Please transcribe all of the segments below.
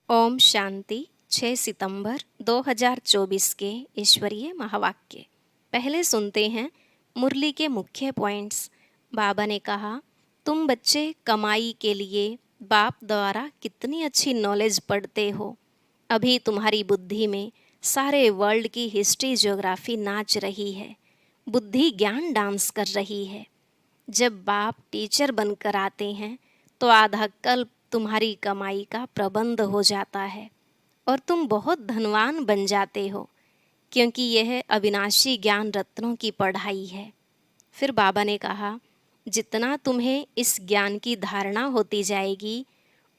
ओम शांति। 6 सितंबर 2024 के ईश्वरीय महावाक्य। पहले सुनते हैं मुरली के मुख्य पॉइंट्स। बाबा ने कहा, तुम बच्चे कमाई के लिए बाप द्वारा कितनी अच्छी नॉलेज पढ़ते हो। अभी तुम्हारी बुद्धि में सारे वर्ल्ड की हिस्ट्री ज्योग्राफी नाच रही है। बुद्धि ज्ञान डांस कर रही है। जब बाप टीचर बनकर आते हैं तो आधा कल्प तुम्हारी कमाई का प्रबंध हो जाता है और तुम बहुत धनवान बन जाते हो, क्योंकि यह अविनाशी ज्ञान रत्नों की पढ़ाई है। फिर बाबा ने कहा, जितना तुम्हें इस ज्ञान की धारणा होती जाएगी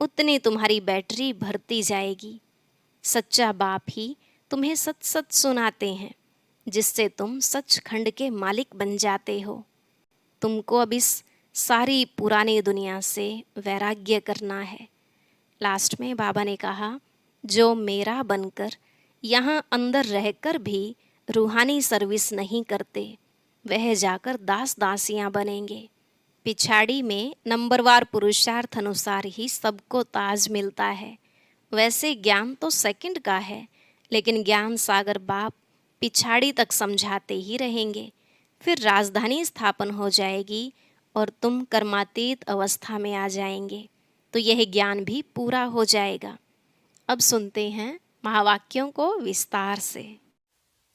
उतनी तुम्हारी बैटरी भरती जाएगी। सच्चा बाप ही तुम्हें सच सच सुनाते हैं, जिससे तुम सचखंड के मालिक बन जाते हो। तुमको अब इस सारी पुरानी दुनिया से वैराग्य करना है। लास्ट में बाबा ने कहा, जो मेरा बनकर यहाँ अंदर रहकर भी रूहानी सर्विस नहीं करते, वह जाकर दास दासियाँ बनेंगे। पिछाड़ी में नंबरवार पुरुषार्थ अनुसार ही सबको ताज मिलता है। वैसे ज्ञान तो सेकंड का है, लेकिन ज्ञान सागर बाप पिछाड़ी तक समझाते ही रहेंगे। फिर राजधानी स्थापन हो जाएगी और तुम कर्मातीत अवस्था में आ जाएंगे, तो यह ज्ञान भी पूरा हो जाएगा। अब सुनते हैं महावाक्यों को विस्तार से।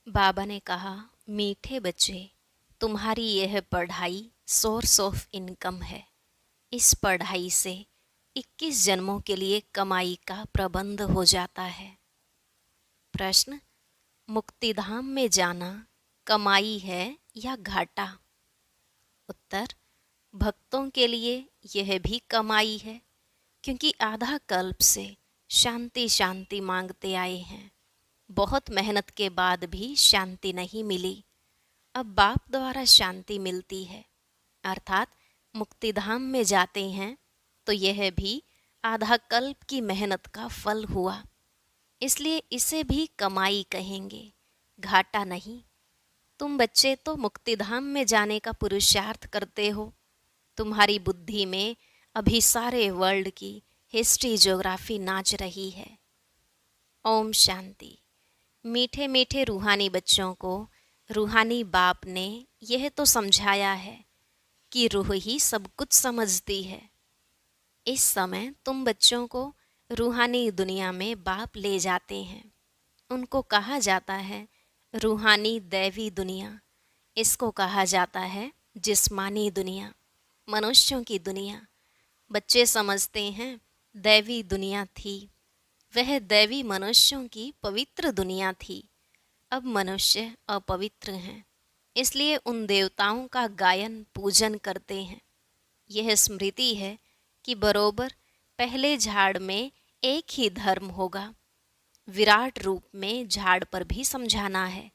बाबा ने कहा, मीठे बच्चे, तुम्हारी यह पढ़ाई सोर्स ऑफ इनकम है। इस पढ़ाई से 21 जन्मों के लिए कमाई का प्रबंध हो जाता है। प्रश्न, मुक्तिधाम में जाना कमाई है या घाटा? उत्तर, भक्तों के लिए यह भी कमाई है, क्योंकि आधा कल्प से शांति शांति मांगते आए हैं। बहुत मेहनत के बाद भी शांति नहीं मिली। अब बाप द्वारा शांति मिलती है, अर्थात मुक्तिधाम में जाते हैं, तो यह भी आधा कल्प की मेहनत का फल हुआ। इसलिए इसे भी कमाई कहेंगे, घाटा नहीं। तुम बच्चे तो मुक्तिधाम में जाने का पुरुषार्थ करते हो। तुम्हारी बुद्धि में अभी सारे वर्ल्ड की हिस्ट्री ज्योग्राफी नाच रही है। ओम शांति। मीठे मीठे रूहानी बच्चों को रूहानी बाप ने यह तो समझाया है कि रूह ही सब कुछ समझती है। इस समय तुम बच्चों को रूहानी दुनिया में बाप ले जाते हैं। उनको कहा जाता है रूहानी दैवी दुनिया। इसको कहा जाता है जिस्मानी दुनिया, मनुष्यों की दुनिया। बच्चे समझते हैं दैवी दुनिया थी, वह दैवी मनुष्यों की पवित्र दुनिया थी। अब मनुष्य अपवित्र हैं, इसलिए उन देवताओं का गायन पूजन करते हैं। यह स्मृति है कि बरोबर पहले झाड़ में एक ही धर्म होगा। विराट रूप में झाड़ पर भी समझाना है।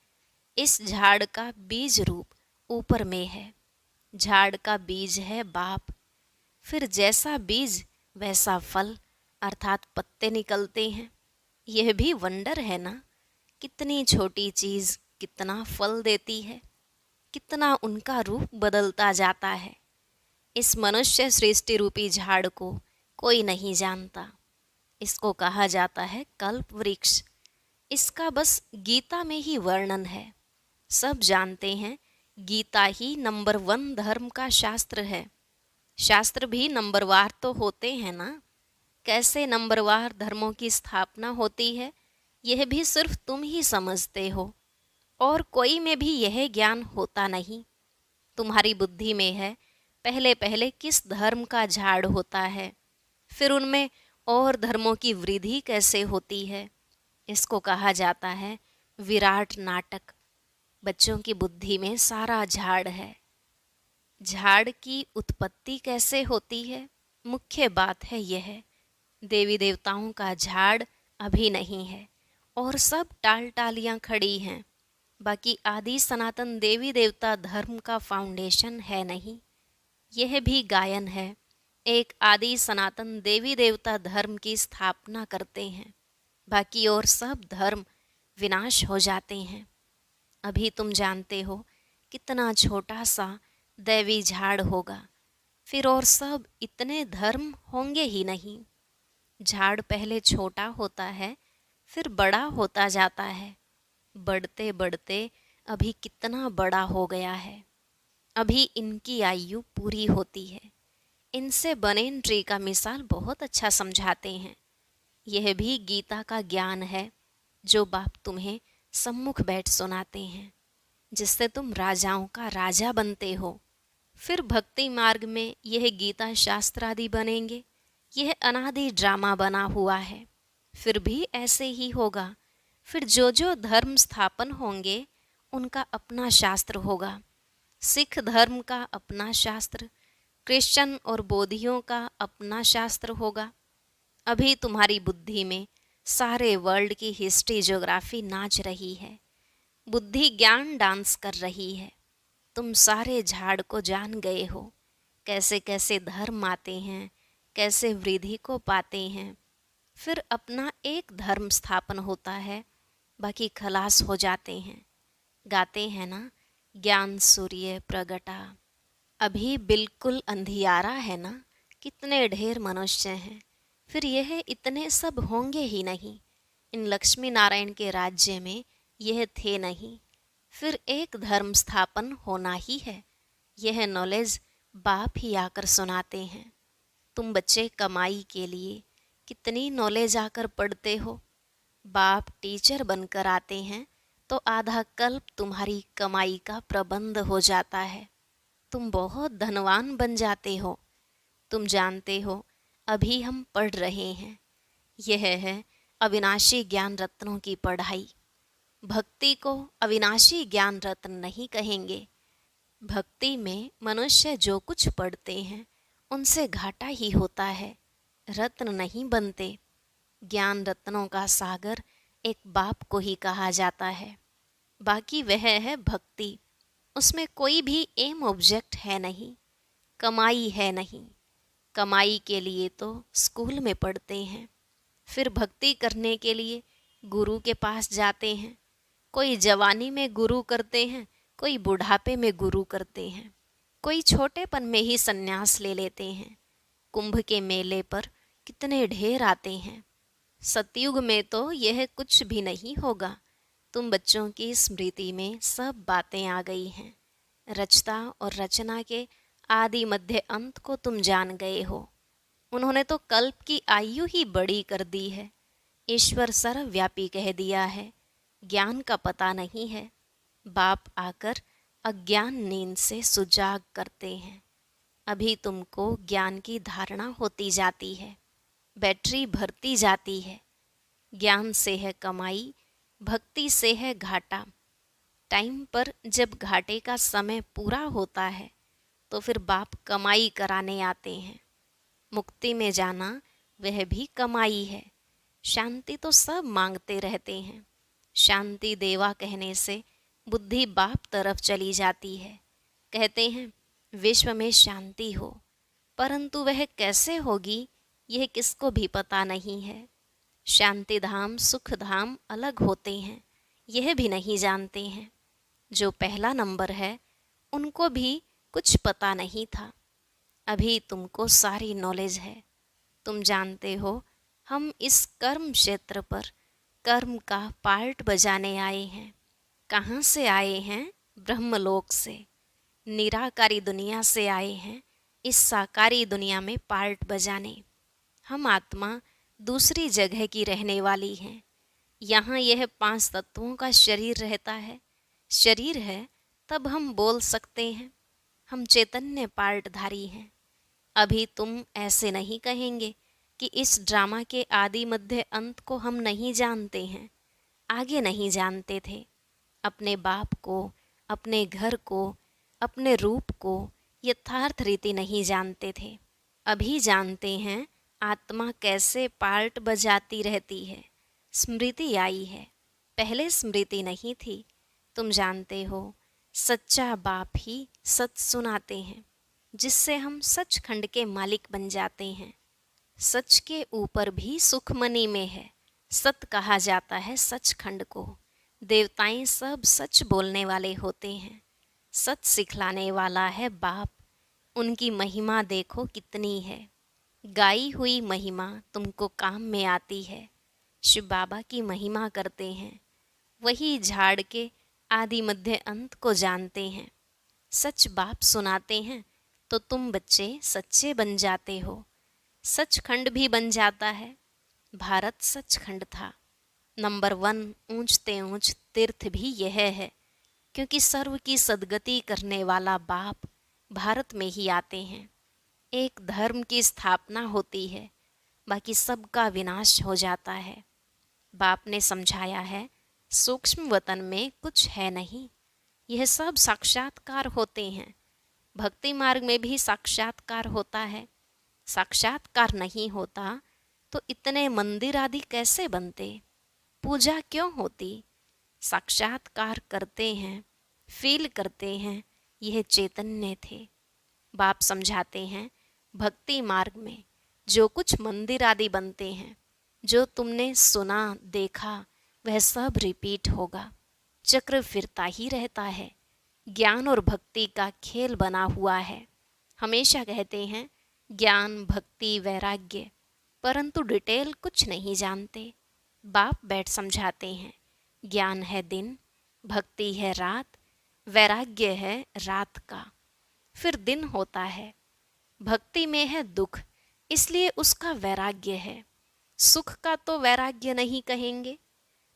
इस झाड़ का बीज रूप ऊपर में है। झाड़ का बीज है बाप। फिर जैसा बीज वैसा फल, अर्थात पत्ते निकलते हैं। यह भी वंडर है ना, कितनी छोटी चीज़ कितना फल देती है, कितना उनका रूप बदलता जाता है। इस मनुष्य सृष्टि रूपी झाड़ को कोई नहीं जानता। इसको कहा जाता है कल्प वृक्ष। इसका बस गीता में ही वर्णन है। सब जानते हैं गीता ही नंबर 1 धर्म का शास्त्र है। शास्त्र भी नंबरवार तो होते हैं ना। कैसे नंबरवार धर्मों की स्थापना होती है, यह भी सिर्फ तुम ही समझते हो, और कोई में भी यह ज्ञान होता नहीं। तुम्हारी बुद्धि में है पहले पहले किस धर्म का झाड़ होता है, फिर उनमें और धर्मों की वृद्धि कैसे होती है। इसको कहा जाता है विराट नाटक। बच्चों की बुद्धि में सारा झाड़ है। झाड़ की उत्पत्ति कैसे होती है, मुख्य बात है यह। देवी देवताओं का झाड़ अभी नहीं है और सब टाल टालियाँ खड़ी हैं। बाकी आदि सनातन देवी देवता धर्म का फाउंडेशन है नहीं। यह भी गायन है। एक आदि सनातन देवी देवता धर्म की स्थापना करते हैं, बाकी और सब धर्म विनाश हो जाते हैं। अभी तुम जानते हो कितना छोटा सा दैवी झाड़ होगा, फिर और सब इतने धर्म होंगे ही नहीं। झाड़ पहले छोटा होता है, फिर बड़ा होता जाता है। बढ़ते बढ़ते अभी कितना बड़ा हो गया है। अभी इनकी आयु पूरी होती है। इनसे बनेन ट्री का मिसाल बहुत अच्छा समझाते हैं। यह भी गीता का ज्ञान है जो बाप तुम्हें सम्मुख बैठ सुनाते हैं, जिससे तुम राजाओं का राजा बनते हो। फिर भक्ति मार्ग में यह गीता शास्त्र आदि बनेंगे। यह अनादि ड्रामा बना हुआ है, फिर भी ऐसे ही होगा। फिर जो जो धर्म स्थापन होंगे उनका अपना शास्त्र होगा। सिख धर्म का अपना शास्त्र, क्रिश्चियन और बौद्धियों का अपना शास्त्र होगा। अभी तुम्हारी बुद्धि में सारे वर्ल्ड की हिस्ट्री ज्योग्राफी नाच रही है। बुद्धि ज्ञान डांस कर रही है। तुम सारे झाड़ को जान गए हो, कैसे कैसे धर्म आते हैं, कैसे वृद्धि को पाते हैं। फिर अपना एक धर्म स्थापन होता है, बाकी खलास हो जाते हैं। गाते हैं ना, ज्ञान सूर्य प्रगटा। अभी बिल्कुल अंधियारा है ना, कितने ढेर मनुष्य हैं। फिर यह इतने सब होंगे ही नहीं। इन लक्ष्मी नारायण के राज्य में यह थे नहीं। फिर एक धर्म स्थापन होना ही है। यह नॉलेज बाप ही आकर सुनाते हैं। तुम बच्चे कमाई के लिए कितनी नॉलेज आकर पढ़ते हो। बाप टीचर बनकर आते हैं तो आधा कल्प तुम्हारी कमाई का प्रबंध हो जाता है। तुम बहुत धनवान बन जाते हो। तुम जानते हो अभी हम पढ़ रहे हैं, यह है अविनाशी ज्ञान रत्नों की पढ़ाई। भक्ति को अविनाशी ज्ञान रत्न नहीं कहेंगे। भक्ति में मनुष्य जो कुछ पढ़ते हैं उनसे घाटा ही होता है, रत्न नहीं बनते। ज्ञान रत्नों का सागर एक बाप को ही कहा जाता है। बाकी वह है भक्ति। उसमें कोई भी एम ऑब्जेक्ट है नहीं, कमाई है नहीं। कमाई के लिए तो स्कूल में पढ़ते हैं, फिर भक्ति करने के लिए गुरु के पास जाते हैं। कोई जवानी में गुरु करते हैं, कोई बुढ़ापे में गुरु करते हैं, कोई छोटेपन में ही संन्यास ले लेते हैं। कुंभ के मेले पर कितने ढेर आते हैं। सतयुग में तो यह कुछ भी नहीं होगा। तुम बच्चों की स्मृति में सब बातें आ गई हैं। रचता और रचना के आदि मध्य अंत को तुम जान गए हो। उन्होंने तो कल्प की आयु ही बड़ी कर दी है। ईश्वर सर्वव्यापी कह दिया है। ज्ञान का पता नहीं है। बाप आकर अज्ञान नींद से सुजाग करते हैं। अभी तुमको ज्ञान की धारणा होती जाती है, बैटरी भरती जाती है। ज्ञान से है कमाई, भक्ति से है घाटा। टाइम पर जब घाटे का समय पूरा होता है तो फिर बाप कमाई कराने आते हैं। मुक्ति में जाना वह भी कमाई है। शांति तो सब मांगते रहते हैं। शांति देवा कहने से बुद्धि बाप तरफ चली जाती है। कहते हैं विश्व में शांति हो, परंतु वह कैसे होगी यह किसको भी पता नहीं है। शांति धाम सुख धाम अलग होते हैं, यह भी नहीं जानते हैं। जो पहला नंबर है उनको भी कुछ पता नहीं था। अभी तुमको सारी नॉलेज है। तुम जानते हो हम इस कर्म क्षेत्र पर कर्म का पार्ट बजाने आए हैं। कहाँ से आए हैं? ब्रह्मलोक से। निराकारी दुनिया से आए हैं इस साकारी दुनिया में पार्ट बजाने। हम आत्मा दूसरी जगह की रहने वाली हैं। यहाँ यह 5 तत्वों का शरीर रहता है। शरीर है तब हम बोल सकते हैं। हम चैतन्य पार्टधारी हैं। अभी तुम ऐसे नहीं कहेंगे कि इस ड्रामा के आदि मध्य अंत को हम नहीं जानते हैं। आगे नहीं जानते थे। अपने बाप को, अपने घर को, अपने रूप को यथार्थ रीति नहीं जानते थे। अभी जानते हैं आत्मा कैसे पार्ट बजाती रहती है। स्मृति आई है, पहले स्मृति नहीं थी। तुम जानते हो सच्चा बाप ही सच सुनाते हैं, जिससे हम सचखंड के मालिक बन जाते हैं। सच के ऊपर भी सुखमनी में है। सत कहा जाता है सचखंड को। देवताएं सब सच बोलने वाले होते हैं। सच सिखलाने वाला है बाप। उनकी महिमा देखो कितनी है। गाई हुई महिमा तुमको काम में आती है। शिव बाबा की महिमा करते हैं, वही झाड़ के आदि मध्य अंत को जानते हैं। सच बाप सुनाते हैं तो तुम बच्चे सच्चे बन जाते हो। सचखंड भी बन जाता है। भारत सचखंड था। नंबर 1 ऊंचते ऊंच तीर्थ भी यह है, क्योंकि सर्व की सदगति करने वाला बाप भारत में ही आते हैं। एक धर्म की स्थापना होती है, बाकी सबका विनाश हो जाता है। बाप ने समझाया है, सूक्ष्म वतन में कुछ है नहीं, यह सब साक्षात्कार होते हैं। भक्ति मार्ग में भी साक्षात्कार होता है। साक्षात्कार नहीं होता तो इतने मंदिर आदि कैसे बनते, पूजा क्यों होती। साक्षात्कार करते हैं, फील करते हैं, यह चैतन्य थे। बाप समझाते हैं, भक्ति मार्ग में जो कुछ मंदिर आदि बनते हैं, जो तुमने सुना देखा, वह सब रिपीट होगा। चक्र फिरता ही रहता है। ज्ञान और भक्ति का खेल बना हुआ है। हमेशा कहते हैं ज्ञान भक्ति वैराग्य, परंतु डिटेल कुछ नहीं जानते। बाप बैठ समझाते हैं, ज्ञान है दिन, भक्ति है रात, वैराग्य है रात का, फिर दिन होता है। भक्ति में है दुख, इसलिए उसका वैराग्य है। सुख का तो वैराग्य नहीं कहेंगे।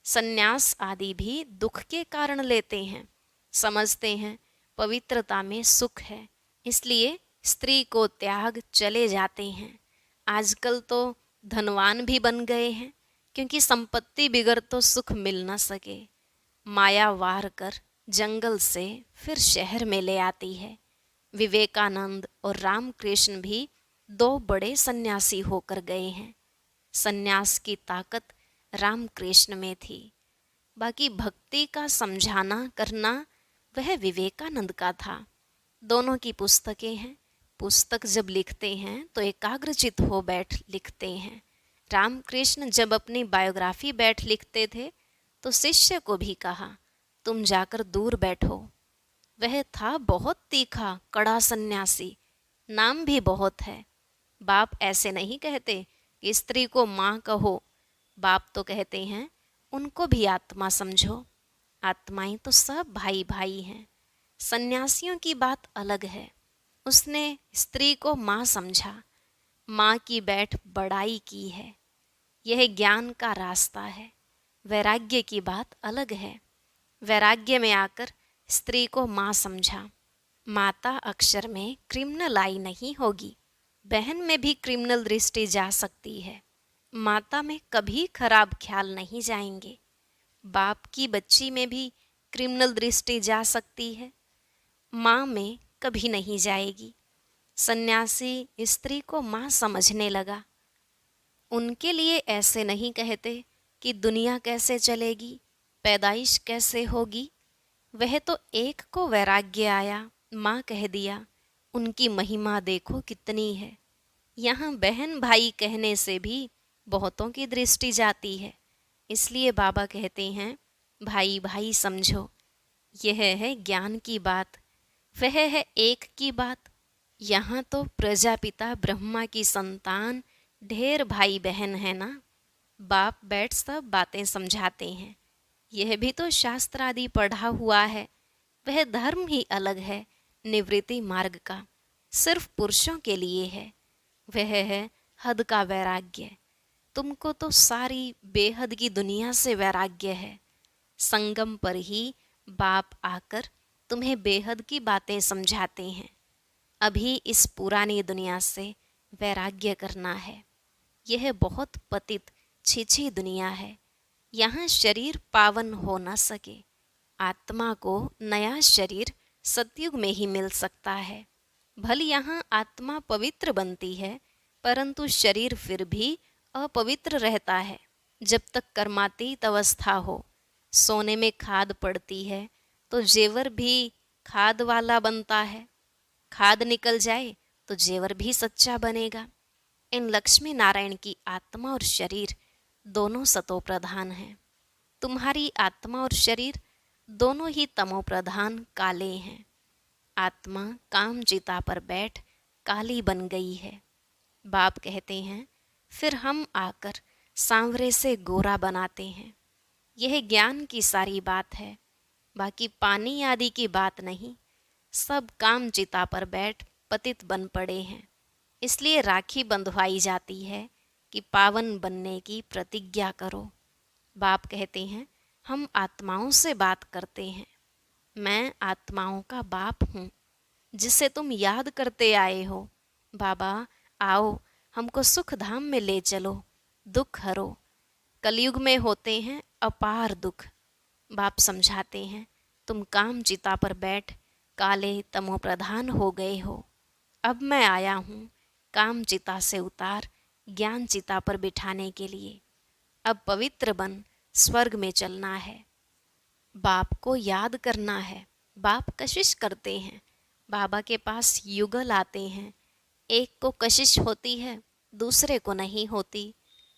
सन्यास आदि भी दुख के कारण लेते हैं। समझते हैं पवित्रता में सुख है, इसलिए स्त्री को त्याग चले जाते हैं। आजकल तो धनवान भी बन गए हैं, क्योंकि संपत्ति बिगर तो सुख मिल न सके। माया वार कर जंगल से फिर शहर में ले आती है। विवेकानंद और रामकृष्ण भी 2 बड़े सन्यासी होकर गए हैं। सन्यास की ताकत रामकृष्ण में थी, बाकी भक्ति का समझाना करना वह विवेकानंद का था। दोनों की पुस्तकें हैं। पुस्तक जब लिखते हैं तो एकाग्रचित हो बैठ लिखते हैं। रामकृष्ण जब अपनी बायोग्राफी बैठ लिखते थे तो शिष्य को भी कहा, तुम जाकर दूर बैठो। वह था बहुत तीखा कड़ा सन्यासी, नाम भी बहुत है। बाप ऐसे नहीं कहते कि स्त्री को माँ कहो। बाप तो कहते हैं उनको भी आत्मा समझो। आत्माएं तो सब भाई भाई हैं। सन्यासियों की बात अलग है। उसने स्त्री को माँ समझा, माँ की बैठ बड़ाई की है। यह ज्ञान का रास्ता है। वैराग्य की बात अलग है। वैराग्य में आकर स्त्री को माँ समझा। माता अक्षर में क्रिमिनल आई नहीं होगी। बहन में भी क्रिमिनल दृष्टि जा सकती है। माता में कभी खराब ख्याल नहीं जाएंगे। बाप की बच्ची में भी क्रिमिनल दृष्टि जा सकती है, माँ में कभी नहीं जाएगी। सन्यासी स्त्री को माँ समझने लगा। उनके लिए ऐसे नहीं कहते कि दुनिया कैसे चलेगी, पैदाइश कैसे होगी। वह तो एक को वैराग्य आया, माँ कह दिया, उनकी महिमा देखो कितनी है। यहाँ बहन भाई कहने से भी बहुतों की दृष्टि जाती है। इसलिए बाबा कहते हैं भाई भाई समझो। यह है ज्ञान की बात, वह है एक की बात। यहाँ तो प्रजापिता ब्रह्मा की संतान ढेर भाई बहन है ना। बाप बैठ सब बातें समझाते हैं। यह भी तो शास्त्र आदि पढ़ा हुआ है। वह धर्म ही अलग है निवृत्ति मार्ग का, सिर्फ पुरुषों के लिए है। वह है हद का वैराग्य। तुमको तो सारी बेहद की दुनिया से वैराग्य है। संगम पर ही बाप आकर तुम्हें बेहद की बातें समझाते हैं। अभी इस पुरानी दुनिया से वैराग्य करना है। यह बहुत पतित छिछी दुनिया है। यहाँ शरीर पावन हो न सके। आत्मा को नया शरीर सतयुग में ही मिल सकता है। भले यहाँ आत्मा पवित्र बनती है, परंतु शरीर फिर भी अपवित्र रहता है जब तक कर्मातीत अवस्था हो। सोने में खाद पड़ती है तो जेवर भी खाद वाला बनता है। खाद निकल जाए तो जेवर भी सच्चा बनेगा। इन लक्ष्मी नारायण की आत्मा और शरीर दोनों सतो प्रधान हैं। तुम्हारी आत्मा और शरीर दोनों ही तमो प्रधान काले हैं। आत्मा काम चिता पर बैठ काली बन गई है। बाप कहते हैं, फिर हम आकर सांवरे से गोरा बनाते हैं। यह ज्ञान की सारी बात है, बाकी पानी आदि की बात नहीं। सब काम चिता पर बैठ पतित बन पड़े हैं, इसलिए राखी बंधवाई जाती है कि पावन बनने की प्रतिज्ञा करो। बाप कहते हैं, हम आत्माओं से बात करते हैं। मैं आत्माओं का बाप हूँ, जिसे तुम याद करते आए हो। बाबा आओ, हमको सुख धाम में ले चलो, दुख हरो। कलयुग में होते हैं अपार दुख। बाप समझाते हैं, तुम काम चिता पर बैठ काले तमो प्रधान हो गए हो। अब मैं आया हूँ काम चिता से उतार ज्ञान चिता पर बिठाने के लिए। अब पवित्र बन स्वर्ग में चलना है। बाप को याद करना है। बाप कशिश करते हैं, बाबा के पास युगल आते हैं। एक को कशिश होती है, दूसरे को नहीं होती।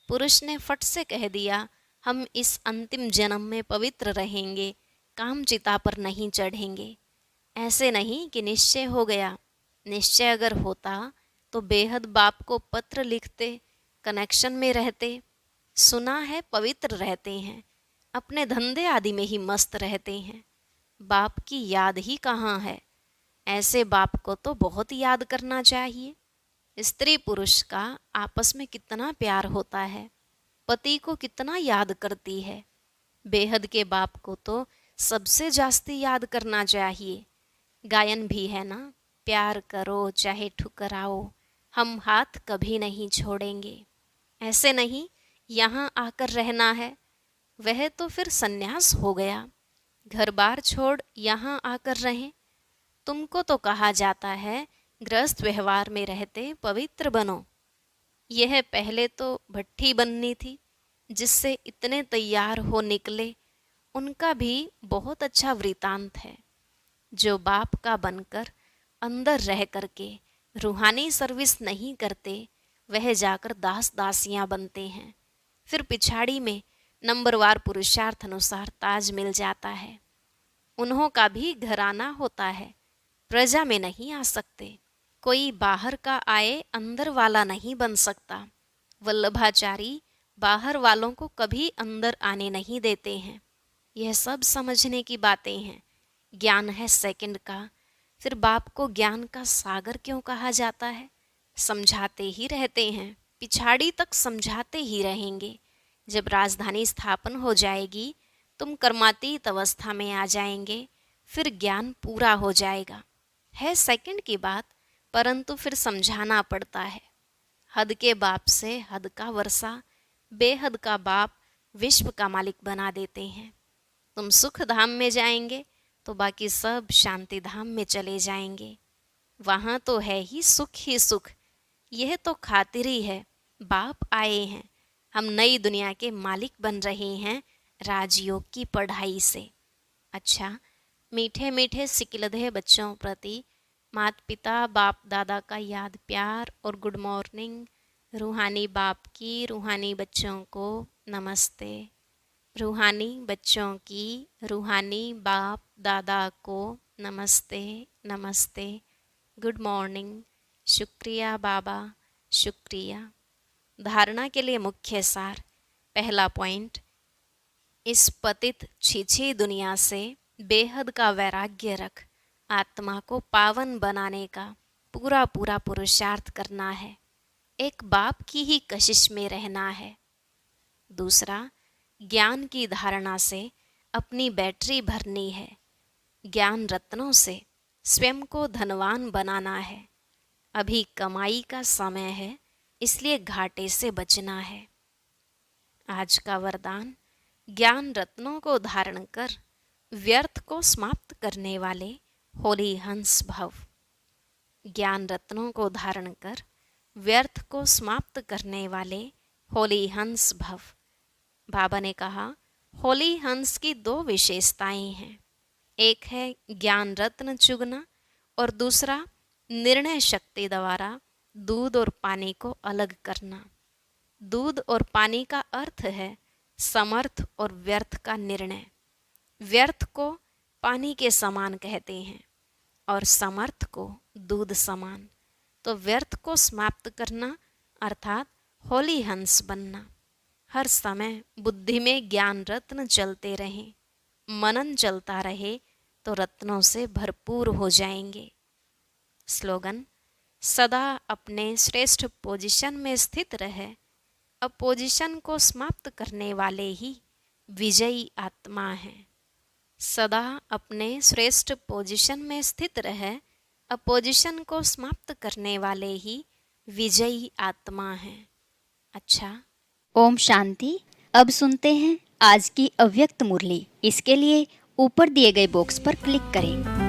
पुरुष ने फट से कह दिया, हम इस अंतिम जन्म में पवित्र रहेंगे, काम चिता पर नहीं चढ़ेंगे। ऐसे नहीं कि निश्चय हो गया। निश्चय अगर होता तो बेहद बाप को पत्र लिखते, कनेक्शन में रहते। सुना है पवित्र रहते हैं, अपने धंधे आदि में ही मस्त रहते हैं। बाप की याद ही कहाँ है। ऐसे बाप को तो बहुत याद करना चाहिए। स्त्री पुरुष का आपस में कितना प्यार होता है, पति को कितना याद करती है। बेहद के बाप को तो सबसे जास्ती याद करना चाहिए। गायन भी है ना, प्यार करो चाहे ठुकराओ, हम हाथ कभी नहीं छोड़ेंगे। ऐसे नहीं यहाँ आकर रहना है, वह तो फिर सन्यास हो गया। घर बार छोड़ यहाँ आकर रहें। तुमको तो कहा जाता है गृहस्थ व्यवहार में रहते पवित्र बनो। यह पहले तो भट्ठी बननी थी, जिससे इतने तैयार हो निकले। उनका भी बहुत अच्छा वृतांत है। जो बाप का बनकर अंदर रह करके रूहानी सर्विस नहीं करते, वह जाकर दास दासियां बनते हैं। फिर पिछाड़ी में नंबरवार पुरुषार्थ अनुसार ताज मिल जाता है। उन्हों का भी घराना होता है, प्रजा में नहीं आ सकते। कोई बाहर का आए अंदर वाला नहीं बन सकता। वल्लभाचारी बाहर वालों को कभी अंदर आने नहीं देते हैं। यह सब समझने की बातें हैं। ज्ञान है सेकंड का। फिर बाप को ज्ञान का सागर क्यों कहा जाता है? समझाते ही रहते हैं, पिछाड़ी तक समझाते ही रहेंगे। जब राजधानी स्थापन हो जाएगी, तुम कर्मातीत अवस्था में आ जाएंगे, फिर ज्ञान पूरा हो जाएगा। है सेकंड की बात, परंतु फिर समझाना पड़ता है। हद के बाप से हद का वर्षा, बेहद का बाप विश्व का मालिक बना देते हैं। तुम सुख धाम में जाएंगे तो बाकी सब शांति धाम में चले जाएंगे। वहाँ तो है ही सुख। यह तो खातिरी है, बाप आए हैं, हम नई दुनिया के मालिक बन रहे हैं राजयोग की पढ़ाई से। अच्छा, मीठे मीठे सिकिलधे बच्चों प्रति माता पिता बाप दादा का याद प्यार और गुड मॉर्निंग। रूहानी बाप की रूहानी बच्चों को नमस्ते। रूहानी बच्चों की रूहानी बाप दादा को नमस्ते नमस्ते, गुड मॉर्निंग। शुक्रिया बाबा, शुक्रिया। धारणा के लिए मुख्य सार। पहला पॉइंट, इस पतित छीछी दुनिया से बेहद का वैराग्य रख आत्मा को पावन बनाने का पूरा पूरा पुरुषार्थ करना है। एक बाप की ही कशिश में रहना है। दूसरा, ज्ञान की धारणा से अपनी बैटरी भरनी है। ज्ञान रत्नों से स्वयं को धनवान बनाना है। अभी कमाई का समय है, इसलिए घाटे से बचना है। आज का वरदान, ज्ञान रत्नों को धारण कर व्यर्थ को समाप्त करने वाले होली हंस भव। ज्ञान रत्नों को धारण कर व्यर्थ को समाप्त करने वाले होली हंस भव। बाबा ने कहा, होली हंस की दो विशेषताएं हैं। एक है ज्ञान रत्न चुगना और दूसरा निर्णय शक्ति द्वारा दूध और पानी को अलग करना। दूध और पानी का अर्थ है समर्थ और व्यर्थ का निर्णय। व्यर्थ को पानी के समान कहते हैं और समर्थ को दूध समान। तो व्यर्थ को समाप्त करना अर्थात होली हंस बनना। हर समय बुद्धि में ज्ञान रत्न चलते रहें, मनन चलता रहे तो रत्नों से भरपूर हो जाएंगे। स्लोगन: सदा अपने श्रेष्ठ पोजीशन में स्थित रहे। अपोजिशन को समाप्त करने वाले ही विजयी आत्मा है। सदा अपने श्रेष्ठ पोजीशन में स्थित रहे, अपोजिशन को समाप्त करने वाले ही विजयी आत्मा है। अच्छा, ओम शांति। अब सुनते हैं आज की अव्यक्त मुरली। इसके लिए ऊपर दिए गए बॉक्स पर क्लिक करें।